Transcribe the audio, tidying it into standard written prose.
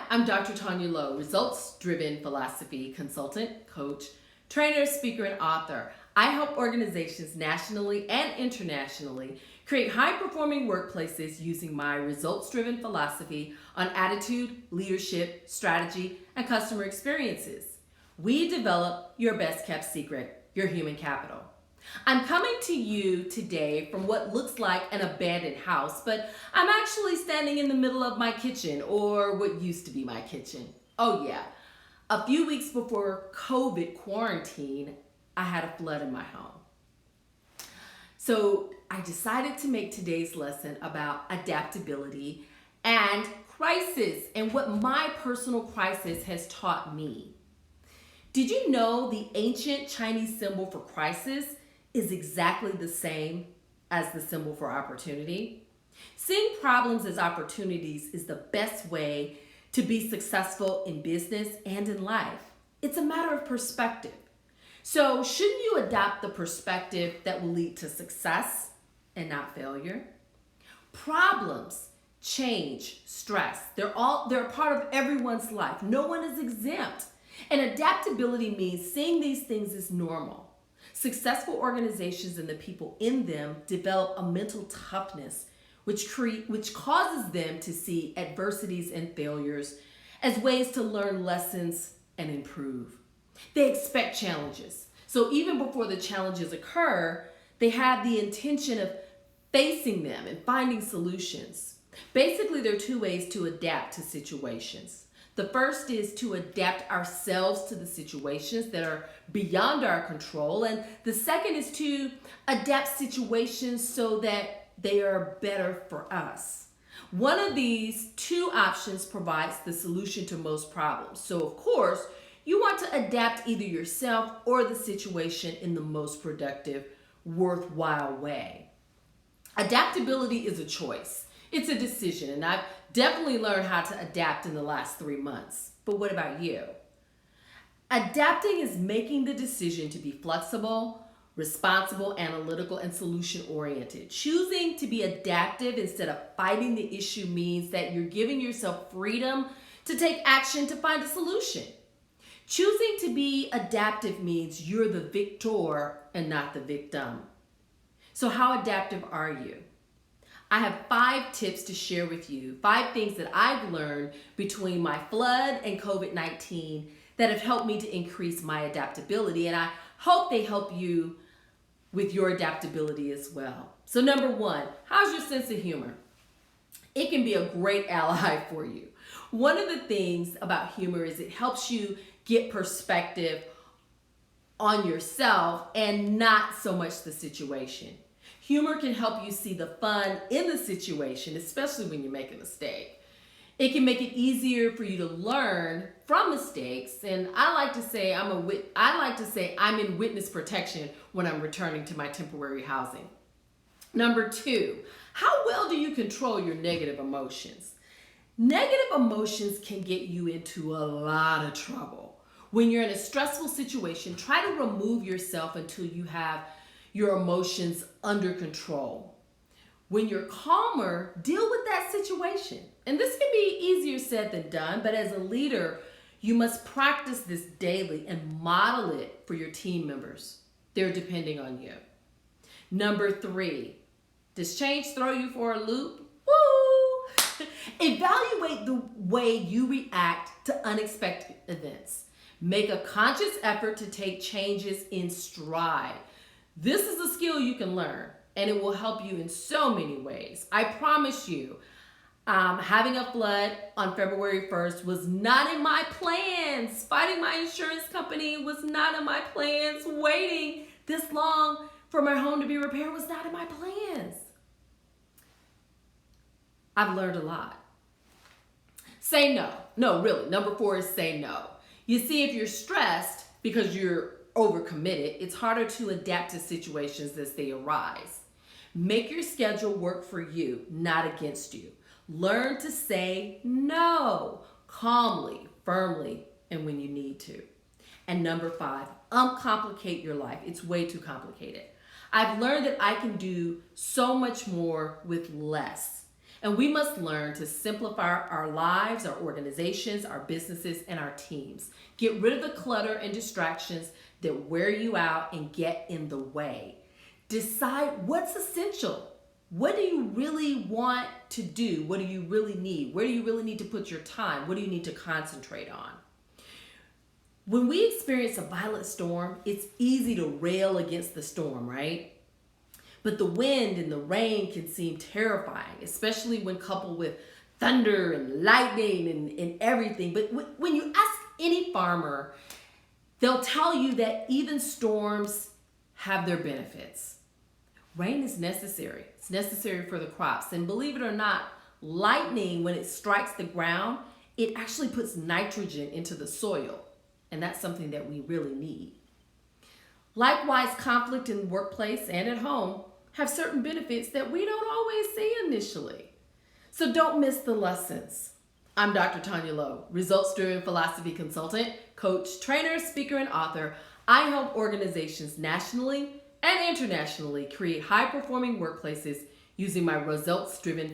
I'm Dr. Taunya Lowe, results-driven philosophy consultant, coach, trainer, speaker, and author. I help organizations nationally and internationally create high-performing workplaces using my results-driven philosophy on attitude, leadership, strategy, and customer experiences. We develop your best-kept secret, your human capital. I'm coming to you today from what looks like an abandoned house, but I'm actually standing in the middle of my kitchen, or what used to be my kitchen. Oh yeah, a few weeks before COVID quarantine, I had a flood in my home. So I decided to make today's lesson about adaptability and crisis and what my personal crisis has taught me. Did you know the ancient Chinese symbol for crisis is exactly the same as the symbol for opportunity? Seeing problems as opportunities is the best way to be successful in business and in life. It's a matter of perspective. So shouldn't you adopt the perspective that will lead to success and not failure? Problems, change, stress, they're a part of everyone's life. No one is exempt. And adaptability means seeing these things as normal. Successful organizations and the people in them develop a mental toughness which causes them to see adversities and failures as ways to learn lessons and improve. They expect challenges. So even before the challenges occur, they have the intention of facing them and finding solutions. Basically, there are two ways to adapt to situations. The first is to adapt ourselves to the situations that are beyond our control. And the second is to adapt situations so that they are better for us. One of these two options provides the solution to most problems. So of course, you want to adapt either yourself or the situation in the most productive, worthwhile way. Adaptability is a choice. It's a decision, and I've definitely learned how to adapt in the last 3 months. But what about you? Adapting is making the decision to be flexible, responsible, analytical, and solution-oriented. Choosing to be adaptive instead of fighting the issue means that you're giving yourself freedom to take action to find a solution. Choosing to be adaptive means you're the victor and not the victim. So how adaptive are you? I have 5 tips to share with you, 5 things that I've learned between my flood and COVID-19 that have helped me to increase my adaptability, and I hope they help you with your adaptability as well. So number 1, how's your sense of humor? It can be a great ally for you. One of the things about humor is it helps you get perspective on yourself and not so much the situation. Humor can help you see the fun in the situation, especially when you make a mistake. It can make it easier for you to learn from mistakes, and I like to say I'm in witness protection when I'm returning to my temporary housing. Number 2, how well do you control your negative emotions? Negative emotions can get you into a lot of trouble. When you're in a stressful situation, try to remove yourself until you have your emotions under control. When you're calmer, deal with that situation. And this can be easier said than done, but as a leader, you must practice this daily and model it for your team members. They're depending on you. Number 3, does change throw you for a loop? Woo! Evaluate the way you react to unexpected events. Make a conscious effort to take changes in stride. This is a skill you can learn, and it will help you in so many ways. I promise you, having a flood on February 1st was not in my plans. Fighting my insurance company was not in my plans. Waiting this long for my home to be repaired was not in my plans. I've learned a lot. Say no. No, really. Number 4 is say no. You see, if you're stressed because you're overcommitted, it's harder to adapt to situations as they arise. Make your schedule work for you, not against you. Learn to say no, calmly, firmly, and when you need to. And number 5, uncomplicate your life. It's way too complicated. I've learned that I can do so much more with less. And we must learn to simplify our lives, our organizations, our businesses, and our teams. Get rid of the clutter and distractions that wear you out and get in the way. Decide what's essential. What do you really want to do? What do you really need? Where do you really need to put your time? What do you need to concentrate on? When we experience a violent storm, it's easy to rail against the storm, right? But the wind and the rain can seem terrifying, especially when coupled with thunder and lightning and everything. But when you ask any farmer, they'll tell you that even storms have their benefits. Rain is necessary. It's necessary for the crops. And believe it or not, lightning, when it strikes the ground, it actually puts nitrogen into the soil. And that's something that we really need. Likewise, conflict in the workplace and at home have certain benefits that we don't always see initially. So don't miss the lessons. I'm Dr. Taunya Lowe, results-driven philosophy consultant, coach, trainer, speaker, and author. I help organizations nationally and internationally create high-performing workplaces using my results-driven philosophy.